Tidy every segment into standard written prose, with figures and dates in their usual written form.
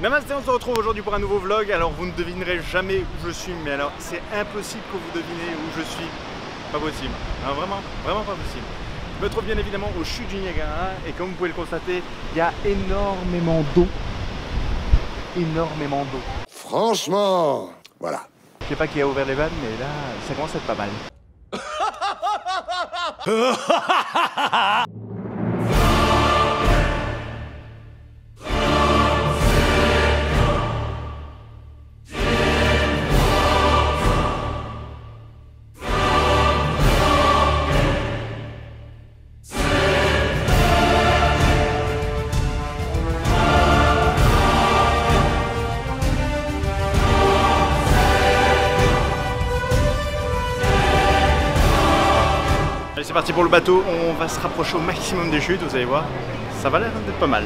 Namasté, on se retrouve aujourd'hui pour un nouveau vlog. Alors vous ne devinerez jamais où je suis, mais alors c'est impossible que vous devinez où je suis. Pas possible, alors, vraiment pas possible. Je me trouve bien évidemment au chute du Niagara et comme vous pouvez le constater, il y a énormément d'eau. Énormément d'eau. Franchement, voilà. Je sais pas qui a ouvert les vannes, mais là, ça commence à être pas mal. Allez, c'est parti pour le bateau, on va se rapprocher au maximum des chutes, vous allez voir, ça va l'air d'être pas mal.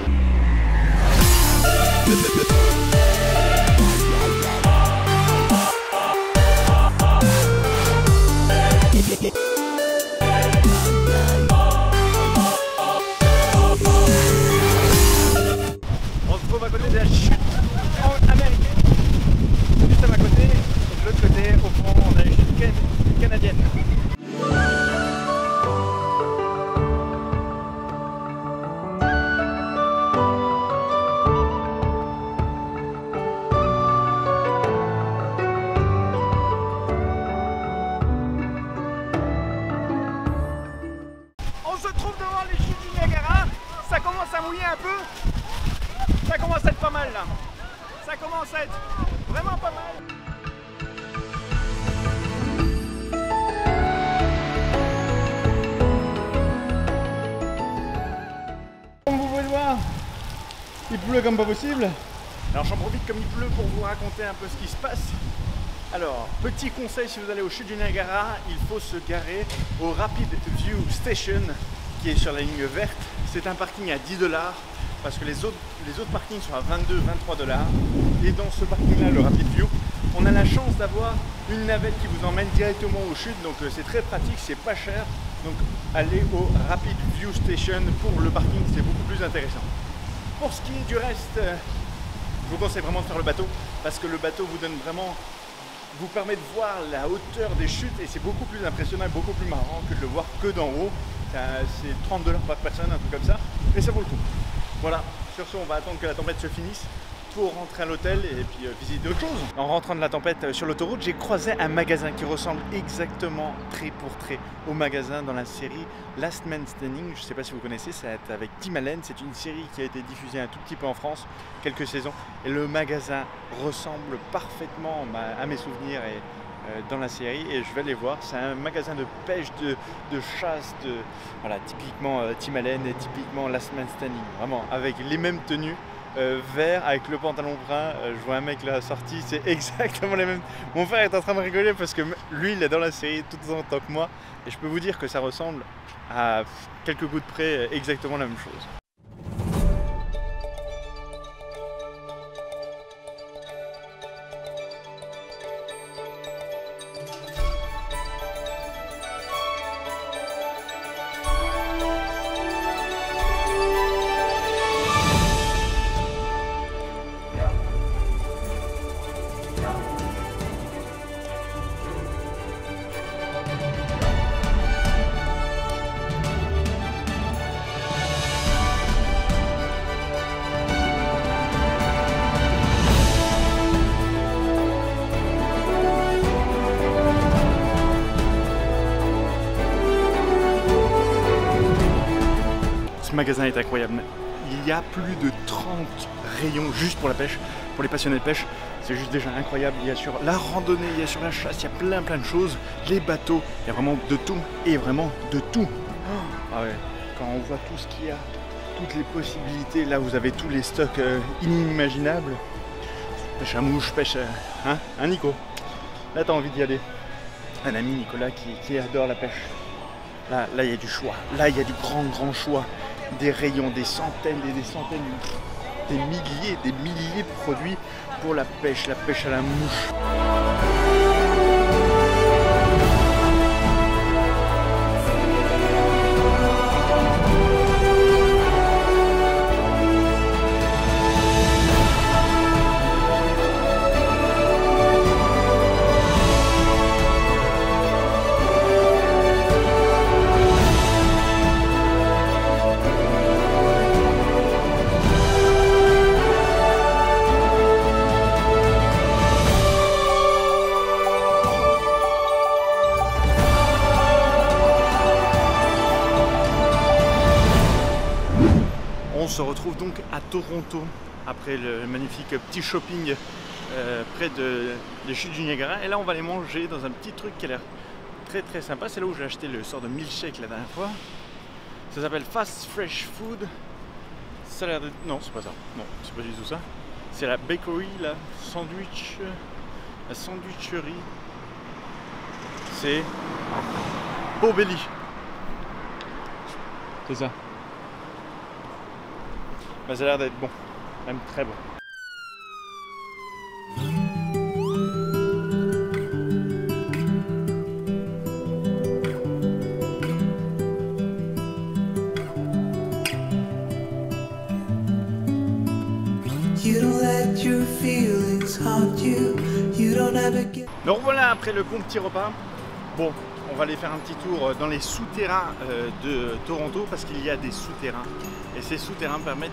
On se trouve à côté de la chute américaine, juste à ma côté, et de l'autre côté, au fond, on a les chutes canadiennes. On se trouve devant les chutes du Niagara, ça commence à mouiller un peu, ça commence à être pas mal là, ça commence à être vraiment pas mal. Comme vous pouvez le voir, il pleut comme pas possible, alors j'en profite comme il pleut pour vous raconter un peu ce qui se passe. Alors, petit conseil, si vous allez au chute du Niagara, il faut se garer au Rapid View Station qui est sur la ligne verte. C'est un parking à 10 $, parce que les autres parkings sont à 22-23 $. Et dans ce parking-là, le Rapid View, on a la chance d'avoir une navette qui vous emmène directement aux chutes, donc c'est très pratique, c'est pas cher. Donc allez au Rapid View Station pour le parking, c'est beaucoup plus intéressant. Pour ce qui est du reste, je vous conseille vraiment de faire le bateau, parce que le bateau vous permet de voir la hauteur des chutes et c'est beaucoup plus impressionnant et beaucoup plus marrant que de le voir que d'en haut. C'est 30 $ par personne, un truc comme ça, et ça vaut le coup. Voilà, sur ce on va attendre que la tempête se finisse pour rentrer à l'hôtel et puis visiter d'autres choses. En rentrant de la tempête sur l'autoroute, j'ai croisé un magasin qui ressemble exactement trait pour trait au magasin dans la série Last Man Standing. Je ne sais pas si vous connaissez, c'est avec Tim Allen. C'est une série qui a été diffusée un tout petit peu en France, quelques saisons. Et le magasin ressemble parfaitement à mes souvenirs et dans la série. Et je vais aller voir. C'est un magasin de pêche, de chasse, voilà, typiquement Tim Allen et typiquement Last Man Standing. Vraiment, avec les mêmes tenues. Vert avec le pantalon brun, je vois un mec là sorti, c'est exactement les mêmes. Mon frère est en train de rigoler parce que lui il est dans la série tout autant que moi et je peux vous dire que ça ressemble à quelques gouttes près exactement la même chose. Ce magasin est incroyable. Il y a plus de 30 rayons juste pour la pêche, pour les passionnés de pêche. C'est juste déjà incroyable. Il y a sur la randonnée, il y a sur la chasse, il y a plein de choses. Les bateaux, il y a vraiment de tout et vraiment de tout. Ah ouais, quand on voit tout ce qu'il y a, toutes les possibilités, là vous avez tous les stocks inimaginables. Pêche à mouche, pêche à... Hein Nico? Là t'as envie d'y aller. Un ami Nicolas qui adore la pêche. Là il y a du choix. Là il y a du grand choix. Des rayons, des centaines et des centaines, des milliers de produits pour la pêche à la mouche. donc à Toronto après le magnifique petit shopping près des chutes du Niagara. Et là on va aller manger dans un petit truc qui a l'air très très sympa. C'est là où j'ai acheté le sort de milkshake la dernière fois. Ça s'appelle Fast Fresh Food. Ça a l'air de... Non, c'est pas ça. Non, c'est pas du tout ça. C'est la bakery, la sandwicherie. C'est Bobelli. C'est ça. Bah, ça a l'air d'être bon, même très bon. Donc voilà, après le bon petit repas, bon, on va aller faire un petit tour dans les souterrains de Toronto parce qu'il y a des souterrains et ces souterrains permettent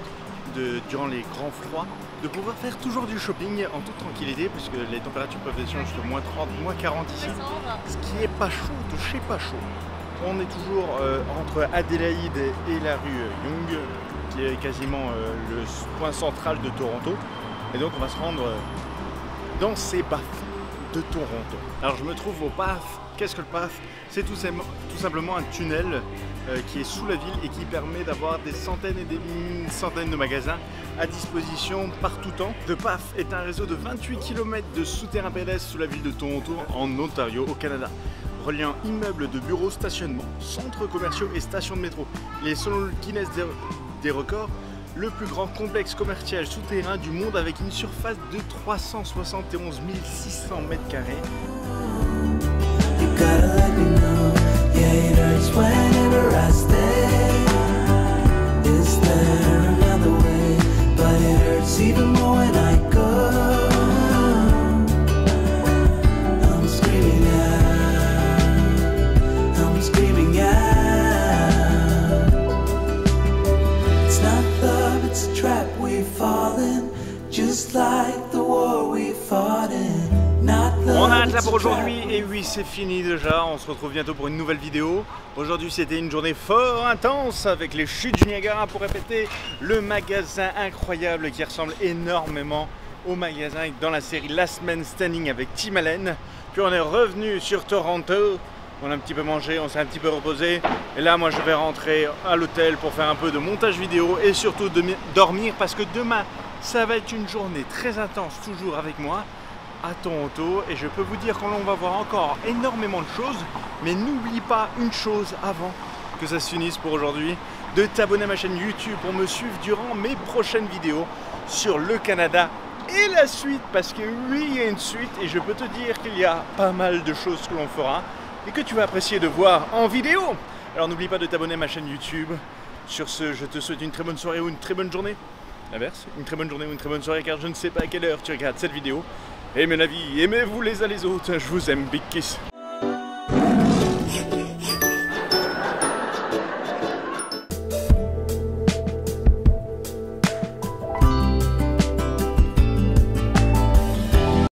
durant les grands froids de pouvoir faire toujours du shopping en toute tranquillité puisque les températures peuvent descendre jusqu'à moins 30, moins 40 ici, ce qui est pas chaud de chez pas chaud. On est toujours entre Adélaïde et la rue Yonge qui est quasiment le point central de Toronto et donc on va se rendre dans ces baffes de Toronto. Alors je me trouve au PATH. Qu'est-ce que le PATH? C'est tout simplement un tunnel qui est sous la ville et qui permet d'avoir des centaines et des centaines de magasins à disposition par tout temps. Le PATH est un réseau de 28 km de souterrains pédestres sous la ville de Toronto en Ontario au Canada, reliant immeubles de bureaux, stationnements, centres commerciaux et stations de métro. Il est selon le Guinness des records le plus grand complexe commercial souterrain du monde avec une surface de 371 600 m². On arrête là pour aujourd'hui et oui c'est fini déjà, on se retrouve bientôt pour une nouvelle vidéo. Aujourd'hui c'était une journée fort intense avec les chutes du Niagara pour répéter le magasin incroyable qui ressemble énormément au magasin dans la série Last Man Standing avec Tim Allen. Puis on est revenu sur Toronto, on a un petit peu mangé, on s'est un petit peu reposé et là moi je vais rentrer à l'hôtel pour faire un peu de montage vidéo et surtout de dormir parce que demain ça va être une journée très intense toujours avec moi à Toronto et je peux vous dire qu'on va voir encore énormément de choses, mais n'oublie pas une chose avant que ça se finisse pour aujourd'hui, de t'abonner à ma chaîne YouTube pour me suivre durant mes prochaines vidéos sur le Canada et la suite, parce que oui, il y a une suite et je peux te dire qu'il y a pas mal de choses que l'on fera et que tu vas apprécier de voir en vidéo. Alors n'oublie pas de t'abonner à ma chaîne YouTube. Sur ce, je te souhaite une très bonne soirée ou une très bonne journée. L'inverse, une très bonne journée ou une très bonne soirée, car je ne sais pas à quelle heure tu regardes cette vidéo. Aimez la vie, aimez-vous les uns les autres, je vous aime, big kiss.